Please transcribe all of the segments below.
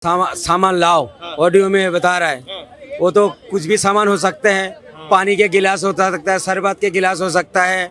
सामान लाओ, ऑडियो में बता रहा है। वो तो कुछ भी सामान हो सकते हैं, पानी के गिलास हो सकता है, शरबत के गिलास हो सकता है,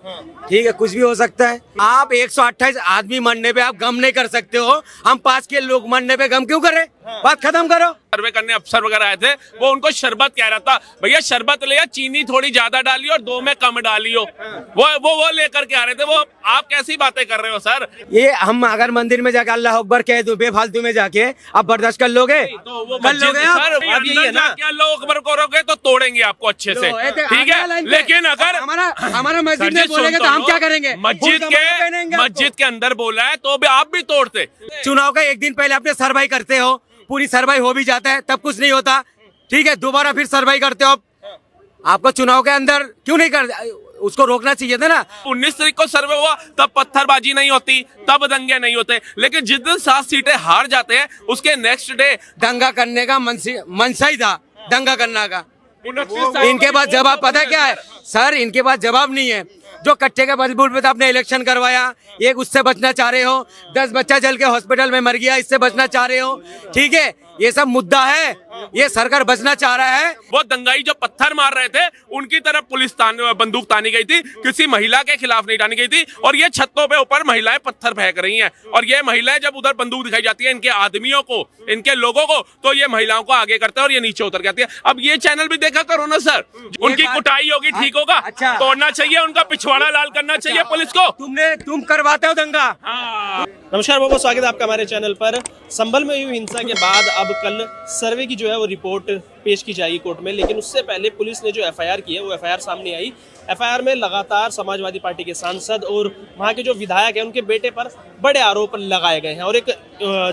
ठीक है, कुछ भी हो सकता है। आप 128 आदमी मरने पे आप गम नहीं कर सकते हो, हम 5 के लोग मरने पे गम क्यों करें? बात खत्म करो। सर्वे करने अफसर वगैरह आए थे, वो उनको शरबत कह रहा था, भैया शरबत ले, चीनी थोड़ी ज्यादा डालियो और 2 में कम डालियो। वो लेकर के आ रहे थे। वो आप कैसी बातें कर रहे हो सर? ये हम अगर मंदिर में जाके अल्लाह अकबर कह दो बेफालतू में जाके, आप बर्दाश्त कर लोगे? तो वो कर लोगे आप? सर, अंदर जाके अल्लाह अकबर करोगे तो तोड़ेंगे आपको अच्छे से, ठीक है। लेकिन अगर हमारा मस्जिद में बोलेंगे तो हम क्या करेंगे? मस्जिद के अंदर बोला है तो भी आप भी तोड़ते। चुनाव का एक दिन पहले अपने सर्वाई करते हो, पूरी सर्वाई हो भी जाता है तब कुछ नहीं होता, ठीक है, दोबारा फिर सर्वाई करते हो। आपको चुनाव के अंदर क्यों नहीं कर, उसको रोकना चाहिए था ना। 19 तारीख को सर्वे हुआ, तब पत्थरबाजी नहीं होती, तब दंगे नहीं होते। लेकिन जिस दिन 7 सीटें हार जाते हैं उसके नेक्स्ट डे दंगा करने का मनसा ही था, दंगा करने का। इनके पास जवाब पता क्या है सर? इनके पास जवाब नहीं है। जो कट्टे के बलबूते पे आपने इलेक्शन करवाया, एक उससे बचना चाह रहे हो, 10 बच्चा जल के हॉस्पिटल में मर गया, इससे बचना चाह रहे हो, ठीक है, ये सब मुद्दा है, ये सरकार बचना चाह रहा है। वो दंगाई जो पत्थर मार रहे थे उनकी तरफ पुलिस बंदूक तानी गई थी, किसी महिला के खिलाफ नहीं तानी गई थी। और ये छतों पे ऊपर महिलाएं पत्थर फेंक रही हैं, और ये महिलाएं जब उधर बंदूक दिखाई जाती है इनके आदमियों को, इनके लोगों को, तो ये महिलाओं को आगे करते हैं और ये नीचे उतर जाती है। अब ये चैनल भी देखा करो ना सर, उनकी कुटाई होगी, ठीक होगा। अच्छा, तोड़ना चाहिए, उनका पिछवाड़ा लाल करना चाहिए पुलिस को। तुम करवाते हो दंगा। नमस्कार बाबू, स्वागत है आपका हमारे चैनल पर। संभल में हुई हिंसा के बाद अब कल सर्वे की जो है वो रिपोर्ट पेश की जाएगी कोर्ट में, लेकिन उससे पहले पुलिस ने जो एफआईआर की है वो एफआईआर सामने आई। एफआईआर में लगातार समाजवादी पार्टी के सांसद और वहाँ के जो विधायक हैं उनके बेटे पर बड़े आरोप लगाए गए हैं। और एक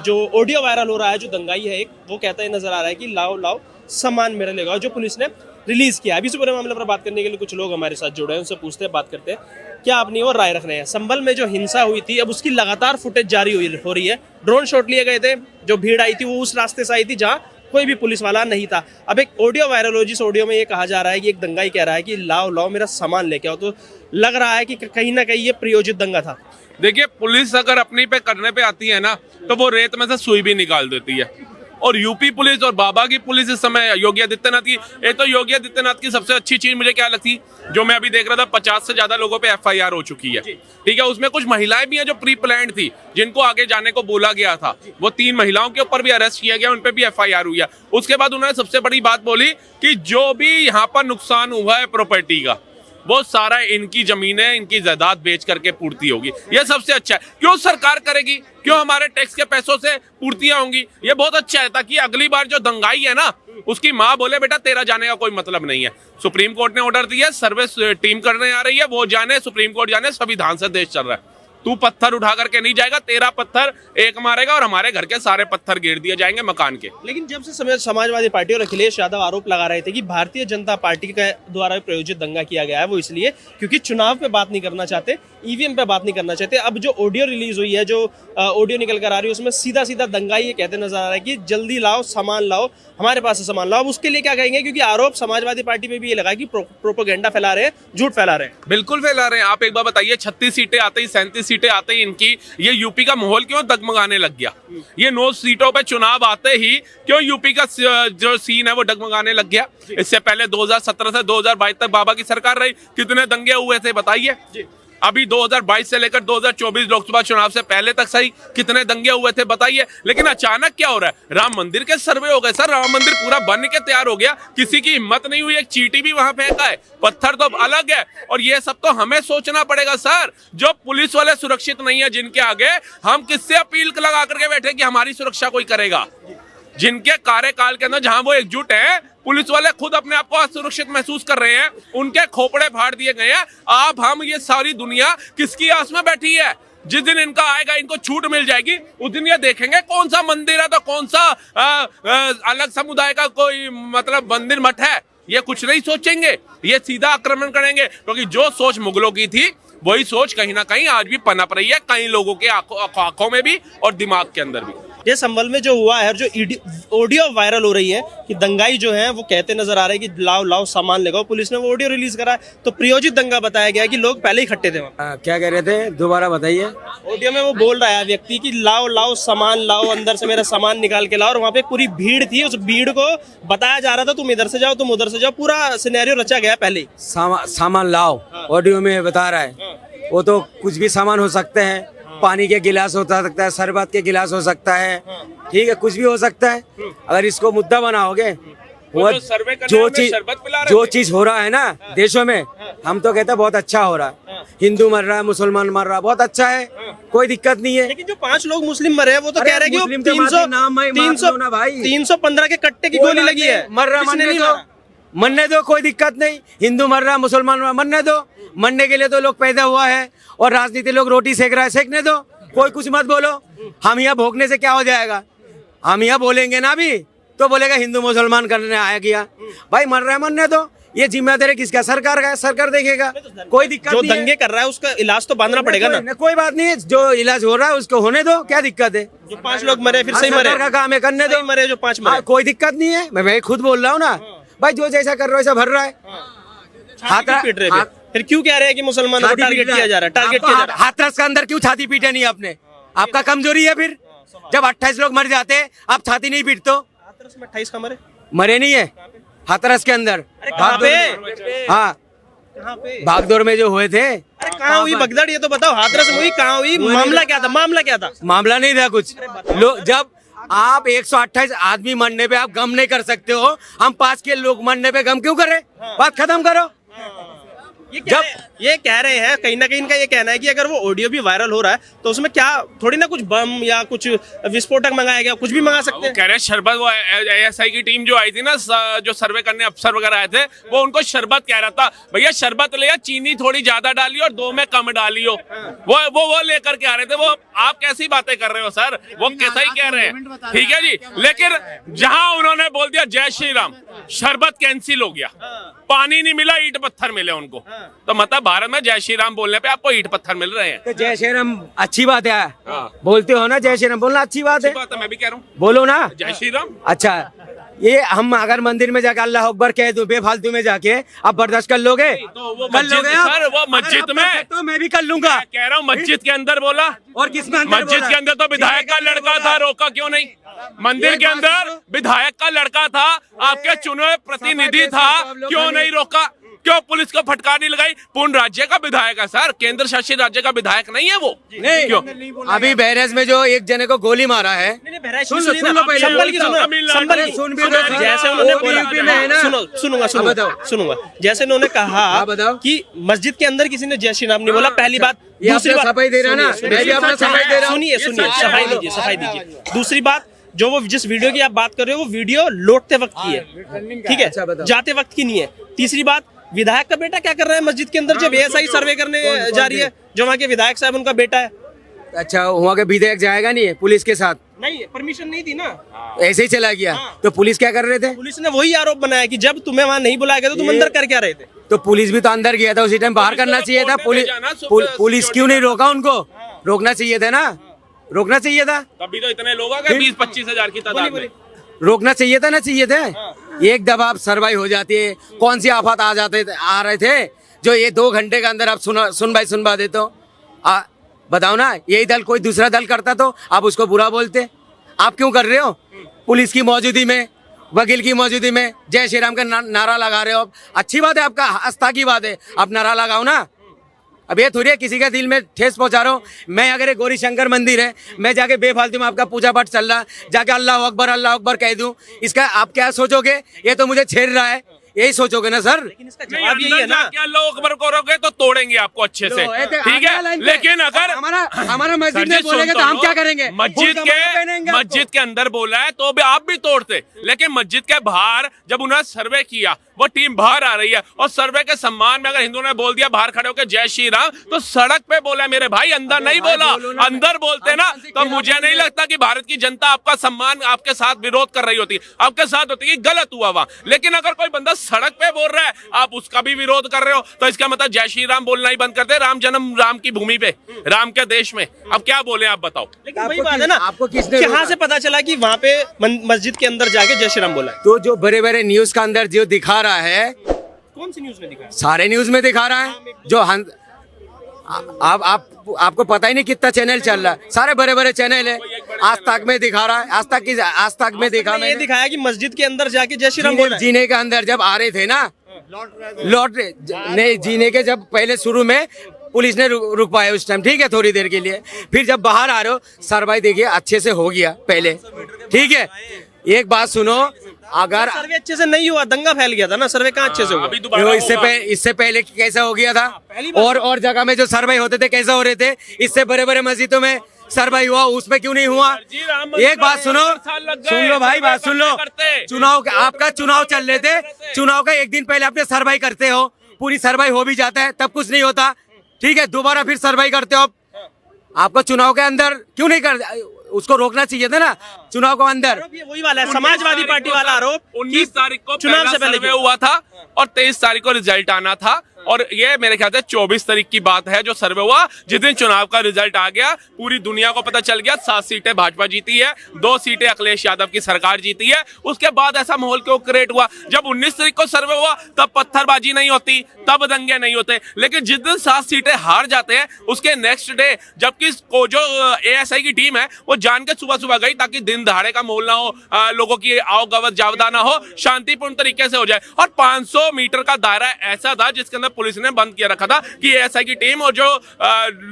जो ऑडियो वायरल हो रहा है, जो दंगाई है एक, वो कहता है नजर आ रहा है कि लाओ लाओ सामान मेरा ले गया, जो पुलिस ने रिलीज किया। अभी इस पूरे मामले पर बात करने के लिए कुछ लोग हमारे साथ जुड़े हैं, उनसे पूछते हैं, बात करते हैं क्या अपनी और राय रख रहे हैं। संभल में जो हिंसा हुई थी, अब उसकी लगातार फुटेज जारी हो रही है। ड्रोन शॉट लिए गए थे, जो भीड़ आई थी वो उस रास्ते से आई थी जहाँ कोई भी पुलिस वाला नहीं था। अब एक ऑडियो वायरल हो, जिस ऑडियो में ये कहा जा रहा है कि एक दंगाई कह रहा है कि लाओ लाओ मेरा सामान लेके आओ, तो लग रहा है कि कहीं ना कहीं ये प्रयोजित दंगा था। देखिए, पुलिस अगर अपनी पे करने पे आती है ना, तो वो रेत में से सुई भी निकाल देती है। और यूपी पुलिस और बाबा की पुलिस इस समय योगी आदित्यनाथ की, ये तो योगी आदित्यनाथ की सबसे अच्छी चीज मुझे क्या लगती, जो मैं अभी देख रहा था, 50 से ज्यादा लोगों पे एफआईआर हो चुकी है, ठीक है। उसमें कुछ महिलाएं भी हैं जो प्री प्लान्ड थी, जिनको आगे जाने को बोला गया था। वो 3 महिलाओं के ऊपर भी अरेस्ट किया गया, उन पे भी एफआईआर हुई है। उसके बाद उन्होंने सबसे बड़ी बात बोली कि जो भी यहाँ पर नुकसान हुआ है प्रॉपर्टी का, वो सारा इनकी जमीनें, इनकी जायदाद बेच करके पूर्ति होगी। ये सबसे अच्छा है। क्यों सरकार करेगी? क्यों हमारे टैक्स के पैसों से पूर्तियां होंगी? ये बहुत अच्छा है, ताकि अगली बार जो दंगाई है ना, उसकी माँ बोले बेटा तेरा जाने का कोई मतलब नहीं है। सुप्रीम कोर्ट ने ऑर्डर दिया, सर्विस टीम करने आ रही है, वो जाने, सुप्रीम कोर्ट जाने, संविधान से देश चल रहा है। तू पत्थर उठा करके नहीं जाएगा, तेरा पत्थर एक मारेगा और हमारे घर के सारे पत्थर गिर दिए जाएंगे मकान के। लेकिन जब से समाजवादी पार्टी और अखिलेश यादव आरोप लगा रहे थे कि भारतीय जनता पार्टी के द्वारा प्रायोजित दंगा किया गया है, वो इसलिए क्योंकि चुनाव पे बात नहीं करना चाहते, ईवीएम पे बात नहीं करना चाहते। अब जो ऑडियो रिलीज हुई है, जो ऑडियो निकल कर आ रही है, उसमें सीधा सीधा दंगा ये कहते नजर आ रहा है कि जल्दी लाओ सामान लाओ, हमारे पास से सामान लाओ। अब उसके लिए क्या कहेंगे? क्योंकि आरोप समाजवादी पार्टी पे भी ये लगा कि प्रोपेगेंडा फैला रहे हैं, झूठ फैला रहे हैं। बिल्कुल फैला रहे हैं। आप एक बार बताइए, 36 सीटें आते ही, 37 सीटें आते ही इनकी, ये यूपी का माहौल क्यों डगमगाने लग गया? ये 9 सीटों पे चुनाव आते ही क्यों यूपी का जो सीन है वो डगमगाने लग गया? इससे पहले 2017 से 2022 तक बाबा की सरकार रही, कितने दंगे हुए थे बताइए? अभी 2022 से लेकर 2024 लोकसभा चुनाव से पहले तक सही कितने दंगे हुए थे बताइए? लेकिन अचानक क्या हो रहा है? राम मंदिर के सर्वे हो गए सर, राम मंदिर पूरा बन के तैयार हो गया, किसी की हिम्मत नहीं हुई एक चींटी भी वहां फेंका है, पत्थर तो अलग है। और ये सब तो हमें सोचना पड़ेगा सर। जो पुलिस वाले सुरक्षित नहीं है, जिनके आगे हम किससे अपील लगा करके बैठे कि हमारी सुरक्षा कोई करेगा? जिनके कार्यकाल के अंदर जहां वो एकजुट है, पुलिस वाले खुद अपने आप को असुरक्षित महसूस कर रहे हैं, उनके खोपड़े फाड़ दिए गए हैं। अब हम ये सारी दुनिया किसकी आस में बैठी है? जिस दिन इनका आएगा, इनको छूट मिल जाएगी, उस दिन ये देखेंगे कौन सा मंदिर है तो कौन सा अलग समुदाय का कोई मतलब मंदिर मठ है। ये कुछ नहीं सोचेंगे, ये सीधा आक्रमण करेंगे। क्योंकि जो सोच मुगलों की थी, वही सोच कहीं ना कहीं आज भी पनप रही है, कई लोगों के आंखों में भी और दिमाग के अंदर भी। ये संभल में जो हुआ है और जो ऑडियो वायरल हो रही है कि दंगाई जो है वो कहते नजर आ रहे हैं कि लाओ लाओ सामान लगाओ, पुलिस ने वो ऑडियो रिलीज करा है, तो प्रियोजित दंगा बताया गया है कि लोग पहले ही इकट्ठे थे वहाँ। क्या कह रहे थे, दोबारा बताइए। ऑडियो में वो बोल रहा है व्यक्ति कि लाओ लाओ सामान लाओ, अंदर से मेरा सामान निकाल के लाओ, और वहाँ पे पूरी भीड़ थी, उस भीड़ को बताया जा रहा था तुम इधर से जाओ तुम उधर से जाओ, पूरा सिनेरियो रचा गया पहले ही। सामान लाओ ऑडियो में बता रहा है, वो तो कुछ भी सामान हो सकते हैं, पानी के गिलास हो सकता है, शरबत के गिलास हो सकता है, ठीक है, कुछ भी हो सकता है। अगर इसको मुद्दा बनाओगे, वो जो चीज हो रहा है ना देशों में, हम तो कहते हैं बहुत अच्छा हो रहा है, हिंदू मर रहा है, मुसलमान मर रहा है, बहुत अच्छा है, कोई दिक्कत नहीं है। लेकिन जो 5 लोग मुस्लिम मरे हैं वो तो कह रहे हैं कि 315 के कट्टे की गोली लगी है, मर रहा, मरने दो, कोई दिक्कत नहीं, हिंदू मर रहा, मुसलमान मरने दो, मरने के लिए तो लोग पैदा हुआ है, और राजनीति लोग रोटी सेक रहा है, सेकने दो, कोई कुछ मत बोलो। हम यहाँ भोगने से क्या हो जाएगा, हम यहाँ बोलेंगे ना भी तो बोलेगा हिंदू मुसलमान करने आया किया, भाई मर रहा है मरने दो, ये जिम्मेदारी किसका, सरकार का है, सरकार देखेगा, कोई दिक्कत जो नहीं है। दंगे कर रहा है उसका इलाज तो बांधना पड़ेगा ना, कोई बात नहीं है, जो इलाज हो रहा है उसको होने दो, क्या दिक्कत है। जो 5 लोग मरे फिर सही मरे, सरकार का काम है, करने दो, मरे जो 5 मरे, कोई दिक्कत नहीं है, मैं खुद बोल रहा हूँ ना भाई, जो जैसा कर रहा है वैसा भर रहा है। पीट रहे फिर क्यों कह रहे हैं कि मुसलमानों को टारगेट किया जा रहा है, टारगेट किया जा रहा है। हाथरस के अंदर क्यों छाती पीटे नहीं आपने, आपका कमजोरी है फिर, जब 28 लोग मर जाते आप छाती नहीं पीटते। हाथरस में 28 का मरे नहीं है हाथरस के अंदर, कहाँ पे, हाँ भागदौड़ में जो हुए थे। अरे कहाँ हुई भगदड़, ये तो बताओ, हाथरस में हुई, कहाँ हुई, मामला क्या था, मामला क्या था। मामला नहीं था कुछ, लोग जब आप 128 आदमी मरने पे आप गम नहीं कर सकते हो, हम 5 के लोग मरने पे गम क्यों करें, बात खत्म करो। ये कह रहे हैं, कहीं ना कहीं इनका ये कहना है कि अगर वो ऑडियो भी वायरल हो रहा है तो उसमें क्या थोड़ी ना कुछ बम या कुछ विस्फोटक मंगाया गया, कुछ भी मंगा सकते हैं। कह रहे हैं शरबत, वो एएसआई की टीम जो आई थी ना, जो सर्वे करने अफसर वगैरह आए थे, वो उनको शरबत कह रहा था, भैया शरबत ले, चीनी थोड़ी ज्यादा डालियो और 2 में कम डालियो, वो लेकर के आ रहे थे। वो आप कैसी बातें कर रहे हो सर, वो कैसा ही कह रहे हैं, ठीक है जी। लेकिन जहां उन्होंने बोल दिया जय श्री राम, शरबत कैंसिल हो गया, पानी नहीं मिला, ईंट पत्थर मिले उनको, तो मतलब भारत में जय श्री राम बोलने पे आपको ईंट पत्थर मिल रहे हैं। तो जय श्री राम अच्छी बात है, बोलते हो ना, जय श्री राम बोलना अच्छी बात है, मैं भी कह रहा हूँ, बोलो ना जय श्री राम। अच्छा, ये हम अगर मंदिर में जाके अल्लाह अकबर कह दूं बेफालतू में जाके, आप बर्दाश्त कर लोगे? तो वो मस्जिद, सर वो मस्जिद में, तो मैं भी कर लूंगा, कह रहा हूँ मस्जिद के अंदर बोला, और किसमें मस्जिद के अंदर तो विधायक का लड़का था, रोका क्यों नहीं? मंदिर के अंदर विधायक का लड़का था, आपके चुने हुए प्रतिनिधि था, क्यों नहीं रोका? क्यों पुलिस को फटकार नहीं लगाई? पूर्ण राज्य का विधायक है सर, केंद्र शासित राज्य का विधायक नहीं है वो। नहीं क्यों? अभी बहराइच में जो एक जने को गोली मारा है, जैसे उन्होंने कहा कि मस्जिद के अंदर किसी ने जय श्री राम नहीं बोला, पहली बात। दूसरी बात, सफाई दे रहा ना, मैं भी अपना सफाई दे रहा हूं। सुनिए सफाई दीजिए, सफाई दीजिए। दूसरी बात, जो वो जिस वीडियो की आप बात कर रहे हो वो वीडियो लौटते वक्त की है, ठीक है, जाते वक्त की नहीं है। तीसरी बात, विधायक का बेटा क्या कर रहा है मस्जिद के अंदर जब एएसआई सर्वे करने जा रही है, जो वहाँ के विधायक साहब उनका बेटा है। अच्छा, वहाँ के विधायक जाएगा नहीं पुलिस के साथ? नहीं, परमिशन नहीं थी ना, ऐसे ही चला गया। तो पुलिस क्या कर रहे थे? पुलिस ने वही आरोप बनाया कि जब तुम्हें वहाँ नहीं बुलाया गया तो तुम अंदर कर क्या रहे थे? तो पुलिस भी तो अंदर गया था, उसी टाइम बाहर करना चाहिए था। पुलिस क्यों नहीं रोका उनको? रोकना चाहिए था ना, रोकना चाहिए था। तभी तो इतने लोग आ गए, 20-25 हजार की तादाद में। रोकना चाहिए था ना, चाहिए थे। एक दफा आप सर्वाई हो जाती है, कौन सी आफत आ रहे थे जो ये 2 घंटे के अंदर आप सुनवा देते हो? बताओ ना, यही दल कोई दूसरा दल करता तो आप उसको बुरा बोलते। आप क्यों कर रहे हो? पुलिस की मौजूदगी में, वकील की मौजूदगी में जय श्री राम का नारा लगा रहे हो। अच्छी बात है, आपका आस्था की बात है, आप नारा लगाओ ना। अब ये थोड़ी है किसी के दिल में ठेस पहुंचा रहा हूँ मैं। अगर एक गौरी शंकर मंदिर है, मैं जाके बेफालतू में आपका पूजा पाठ चल रहा, जाके अल्लाह अकबर कह दूं, इसका आप क्या सोचोगे? ये तो मुझे छेड़ रहा है, यही सोचोगे ना सर? लेकिन इसका जवाब यही है ना, क्या अल्लाह अकबर करोगे तो तोड़ेंगे आपको अच्छे से, ठीक है। लेकिन अगर हमारा मस्जिद में बोलेंगे तो हम क्या करेंगे? मस्जिद के अंदर बोला है तो भी आप भी तोड़ते, लेकिन मस्जिद के बाहर जब उन्होंने सर्वे किया, वो टीम बाहर आ रही है और सर्वे के सम्मान में अगर हिंदुओं ने बोल दिया बाहर खड़े होकर जय श्री राम, तो सड़क पे बोला मेरे भाई, अंदर नहीं बोला। अंदर बोलते ना तो मुझे नहीं लगता कि भारत की जनता आपका सम्मान, आपके साथ विरोध कर रही होती, आपके साथ होती कि गलत हुआ वहां। लेकिन अगर कोई बंदा सड़क पे बोल रहा है, आप उसका भी विरोध कर रहे हो। तो इसका मतलब जय श्री राम बोलना ही बंद कर दे, राम जन्म राम की भूमि पे, राम के देश में। अब क्या बोले आप बताओ। लेकिन वही बात है ना, आपको किसने कहाँ रोका? से पता चला कि वहाँ पे मस्जिद के अंदर जाके जय श्री राम बोला है? तो जो बड़े बड़े न्यूज का अंदर जो दिखा रहा है, कौन सी न्यूज में दिखा है? सारे न्यूज में दिखा रहा है। जो आपको पता ही नहीं कितना चैनल चल रहा है, सारे बड़े बड़े चैनल है। आज तक में दिखा रहा है, आज तक में दिखा ये मैंने। दिखाया कि मस्जिद के अंदर जाके जय श्री राम बोला है। जीने के अंदर जब आ रहे थे ना, लौट नहीं, जीने के जब पहले शुरू में पुलिस ने रुकवाया उस टाइम, ठीक है, थोड़ी देर के लिए। फिर जब बाहर आ रहे हो, सर भाई देखिए अच्छे से हो गया पहले, ठीक है। एक बात सुनो, अगर सर्वे अच्छे से नहीं हुआ, दंगा फैल गया था ना, सर्वे कहाँ अच्छे से हुआ? अभी दोबारा इससे पहले कैसा हो गया था, पहली बार और जगह में जो सर्वे होते थे कैसा हो रहे थे, इससे बड़े बड़े मस्जिदों में सर्वे हुआ, उसमें क्यों नहीं हुआ? एक बात सुनो, सुन लो भाई, बात सुन लो। आपका चुनाव चल रहे थे, चुनाव का एक दिन पहले आपने सर्वे करते हो, पूरी सर्वे हो भी जाता है, तब कुछ नहीं होता, ठीक है। दोबारा फिर सर्वे करते हो, आपको चुनाव के अंदर क्यों नहीं कर, उसको रोकना चाहिए था ना चुनाव के अंदर। आरोप ये वही वाला है, समाजवादी पार्टी वाला आरोप। 19 तारीख को चुनाव से पहले सर्वे हुआ था और 23 तारीख को रिजल्ट आना था, और ये मेरे ख्याल से 24 तारीख की बात है जो सर्वे हुआ, जिस दिन चुनाव का रिजल्ट आ गया, पूरी दुनिया को पता चल गया 7 सीटें भाजपा जीती है, 2 सीटें अखिलेश यादव की सरकार जीती है। उसके बाद ऐसा माहौल क्यों क्रिएट हुआ? जब 19 तारीख को सर्वे हुआ तब पत्थरबाजी नहीं होती, तब दंगे नहीं होते, लेकिन जिस दिन 7 सीटें हार जाते हैं उसके नेक्स्ट डे, जबकि जो एएसआई की टीम है वो जान के सुबह सुबह गई ताकि दिन दहाड़े का माहौल ना हो, लोगों की आवगवत जावदा ना हो, शांतिपूर्ण तरीके से हो जाए। और 500 मीटर का दायरा ऐसा था जिसके अंदर पुलिस ने बंद किया रखा था कि एएसआई की टीम और जो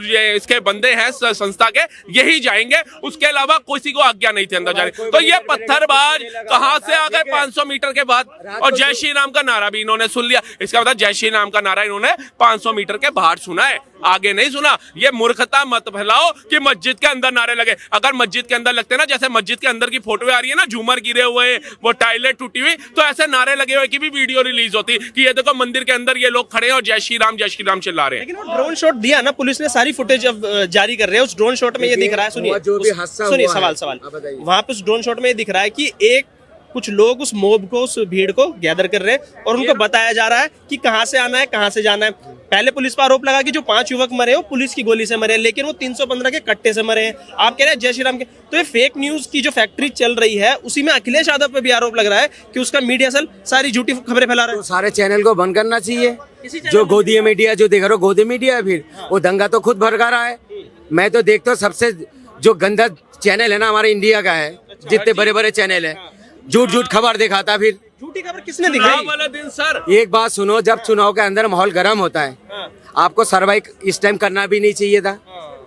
ये इसके बंदे हैं संस्था के, यही जाएंगे, उसके अलावा किसी को आज्ञा नहीं थी अंदर जाने। तो ये पत्थरबाज कहां से आ गए 500 मीटर के बाद? और जय श्री राम का नारा भी इन्होंने सुन लिया। इसका मतलब जय श्री राम का नारा इन्होंने 500 मीटर के बाहर सुना है, आगे नहीं सुना। ये मूर्खता मत फैलाओ कि मस्जिद के अंदर नारे लगे। अगर मस्जिद के अंदर लगते ना, जैसे मस्जिद के अंदर की फोटो आ रही है ना, झूमर गिरे हुए, वो टाइलें टूटी हुई, तो ऐसे नारे लगे हुए की भी वीडियो रिलीज होती कि ये देखो मंदिर के अंदर ये लोग खड़े हैं और जय श्री राम चिल्ला रहे हैं। लेकिन वो ड्रोन शॉट दिया ना, पुलिस ने सारी फुटेज अब जारी कर रहे हैं। उस ड्रोन शॉट में ये दिख रहा है, सुनिए, जो भी हादसा सुनिए, हुआ है। सवाल वहां पे उस ड्रोन शॉट में ये दिख रहा है कि कुछ लोग उस मोब को, उस भीड़ को गैदर कर रहे हैं और उनको बताया जा रहा है कि कहां से आना है, कहां से जाना है। पहले पुलिस पर आरोप लगा कि जो 5 युवक मरे हो पुलिस की गोली से मरे, लेकिन वो 315 के कट्टे से मरे हैं। आप कह रहे हैं जय श्री राम के। तो ये फेक न्यूज की जो फैक्ट्री चल रही है, उसी में अखिलेश यादव पे भी आरोप लग रहा है कि उसका मीडिया सेल सारी झूठी खबरें फैला रहा है। तो सारे चैनल को बंद करना चाहिए। जो गोदी मीडिया जो देख रहे हो, गोदी मीडिया है, फिर वो दंगा तो खुद भड़का रहा है। मैं तो देखता हूँ सबसे जो गंदा चैनल है ना हमारे इंडिया का है, जितने बड़े बड़े चैनल है, झूठ खबर दिखाता। फिर झूठी खबर किसने दिखाई? वाला दिन सर, एक बात सुनो, जब चुनाव के अंदर माहौल गर्म होता है, आपको सर्वाइव इस टाइम करना भी नहीं चाहिए था,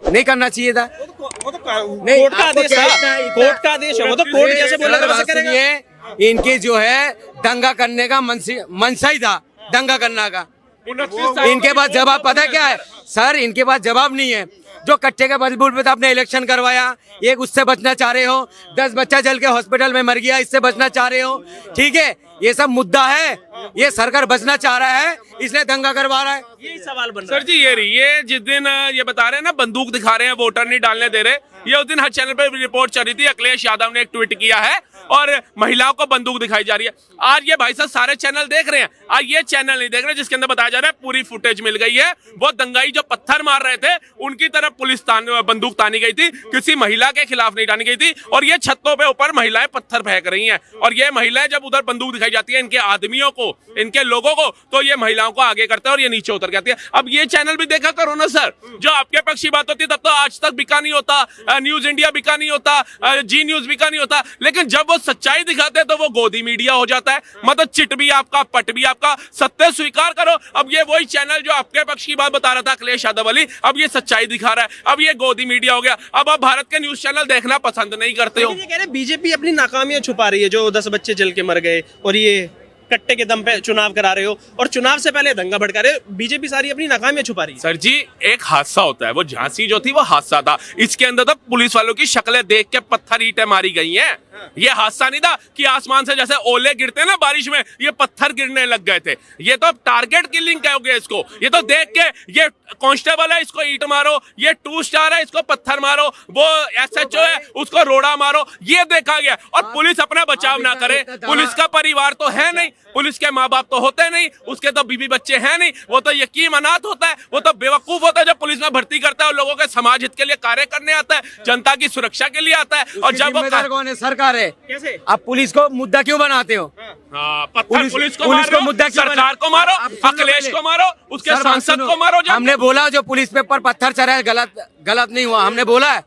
नहीं करना चाहिए था। वो तो कोर्ट का आदेश है, कोर्ट का आदेश है, वो तो कोर्ट जैसे बोला था वैसे करेगा। इनके जो है दंगा करने का मनसा ही था, दंगा करना का। इनके पास जवाब पता है क्या है सर? इनके पास जवाब नहीं है। जो कट्टे के बलबूते पे तो आपने इलेक्शन करवाया, एक उससे बचना चाह रहे हो, 10 बच्चा जल के हॉस्पिटल में मर गया, इससे बचना चाह रहे हो, ठीक है। ये सब मुद्दा है, ये सरकार बचना चाह रहा है, इसलिए दंगा करवा रहा है। यही सवाल बन रहा है सर जी। ये जिस दिन ये बता रहे हैं ना, बंदूक दिखा रहे हैं, वोटर नहीं डालने दे रहे, ये उस दिन हर चैनल पे रिपोर्ट चल रही थी। अखिलेश यादव ने एक ट्वीट किया है और महिलाओं को बंदूक दिखाई जा रही है। आज ये भाई साहब सारे चैनल देख रहे हैं, आज ये चैनल नहीं देख रहे जिसके अंदर बताया जा रहा है पूरी फुटेज मिल गई है। वो दंगाई जो पत्थर मार रहे थे उनकी तरफ पुलिस बंदूक तानी गई थी, किसी महिला के खिलाफ नहीं तानी गई थी। और ये छतों पे ऊपर महिलाएं पत्थर फेंक रही हैं, और ये महिलाएं जब उधर बंदूक दिखाई जाती है इनके आदमियों को, इनके लोगों को, तो ये महिलाओं को आगे करते हैं और ये नीचे उतर जाती है। अब ये चैनल भी देखा करो ना सर, जो आपके पक्ष की बात होती है तब तो आज तक बिका नहीं होता, न्यूज इंडिया बिका नहीं होता, जी न्यूज बिका नहीं होता, लेकिन जब वो सच्चाई दिखाते हैं तो वो गोदी मीडिया हो जाता है। मतलब चिट भी आपका, पट भी आपका, सत्य स्वीकार करो। अब ये वही चैनल जो आपके पक्ष की बात बता रहा था अखिलेश यादव अली, अब ये सच्चाई दिखा रहा है, अब ये गोदी मीडिया हो गया। अब आप भारत के न्यूज चैनल देखना पसंद नहीं करते हो। ये कह रहे बीजेपी अपनी नाकामियां छुपा रही है, जो 10 बच्चे जल के मर गए और ये कट्टे के दम पे चुनाव करा रहे हो और चुनाव से पहले दंगा भड़का रहे हो। बीजेपी सारी अपनी नाकामियां छुपा रही है। सर जी, एक हादसा होता है, वो झांसी जो थी वो हादसा था। इसके अंदर तो पुलिस वालों की शक्लें देख के पत्थर ईंटें मारी गई हैं। ये हादसा नहीं था कि आसमान से जैसे ओले गिरते हैं ना बारिश में, ये पत्थर गिरने लग गए थे। ये तो टारगेट किलिंग कहोगे इसको। ये तो देख के, ये कांस्टेबल है इसको ईंट मारो, ये 2 स्टार है इसको पत्थर मारो, वो एसएचओ है उसको रोड़ा मारो, ये देखा गया। और पुलिस अपना बचाव ना करे, पुलिस का परिवार तो है नहीं पुलिस के माँ बाप तो होते नहीं, उसके तो बीवी बच्चे हैं नहीं, वो तो यकीन अनाथ होता है, वो तो बेवकूफ होता है जो पुलिस में भर्ती करता है और लोगों के समाज हित के लिए कार्य करने आता है, जनता की सुरक्षा के लिए आता है। और जब वो जिम्मेदार कौन है? सरकार है। कैसे? आप पुलिस को मुद्दा क्यों बनाते हो? पत्थर पुलिस को पुलिस को मारो, मुद्दा क्यों सरकार को मारो, आप सुनो अखिलेश पहले। को मारो, उसके सर, बात सांसद सुनो। को मारो। जब हमने बोला जो पुलिस पे पर पत्थर चढ़ा है गलत नहीं हुआ, हमने बोला है,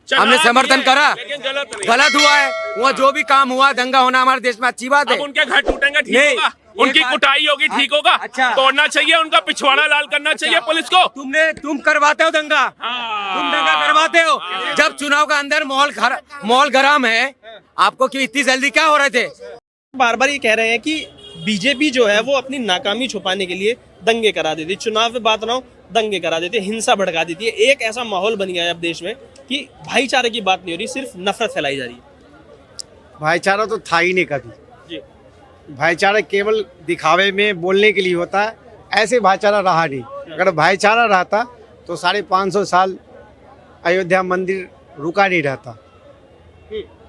चढ़ा हमने समर्थन दिया, करा, लेकिन गलत नहीं। गलत हुआ है। वो जो भी काम हुआ, दंगा होना हमारे देश में अच्छी बात है। अब उनके घर टूटेंगे, ठीक नहीं, होगा, ये उनकी बात- कुटाई होगी, ठीक होगा, अच्छा। तोड़ना चाहिए, उनका पिछवाड़ा लाल करना चाहिए पुलिस को। तुम करवाते हो दंगा, तुम दंगा करवाते हो। जब चुनाव का अंदर माहौल गरम है, आपको क्यों इतनी जल्दी क्या हो रहे थे? बार बार ये कह रहे हैं कि बीजेपी जो है वो अपनी नाकामी छुपाने के लिए दंगे करा देती है, चुनाव में बात ना हो दंगे करा देती है, हिंसा भड़का देती है। एक ऐसा माहौल बन गया है अब देश में कि भाईचारे की बात नहीं हो रही, सिर्फ नफरत फैलाई जा रही है। भाईचारा तो था ही नहीं कभी। जी। भाईचारा केवल दिखावे में बोलने के लिए होता है, ऐसे भाईचारा रहा नहीं। अगर भाईचारा रहता तो 550 साल अयोध्या मंदिर रुका नहीं रहता।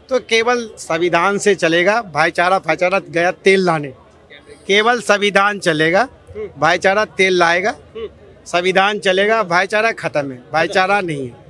तो केवल संविधान से चलेगा भाईचारा। भाईचारा गया तेल लाने, केवल संविधान चलेगा, भाईचारा तेल लाएगा। संविधान चलेगा, भाईचारा खत्म है, भाईचारा नहीं है।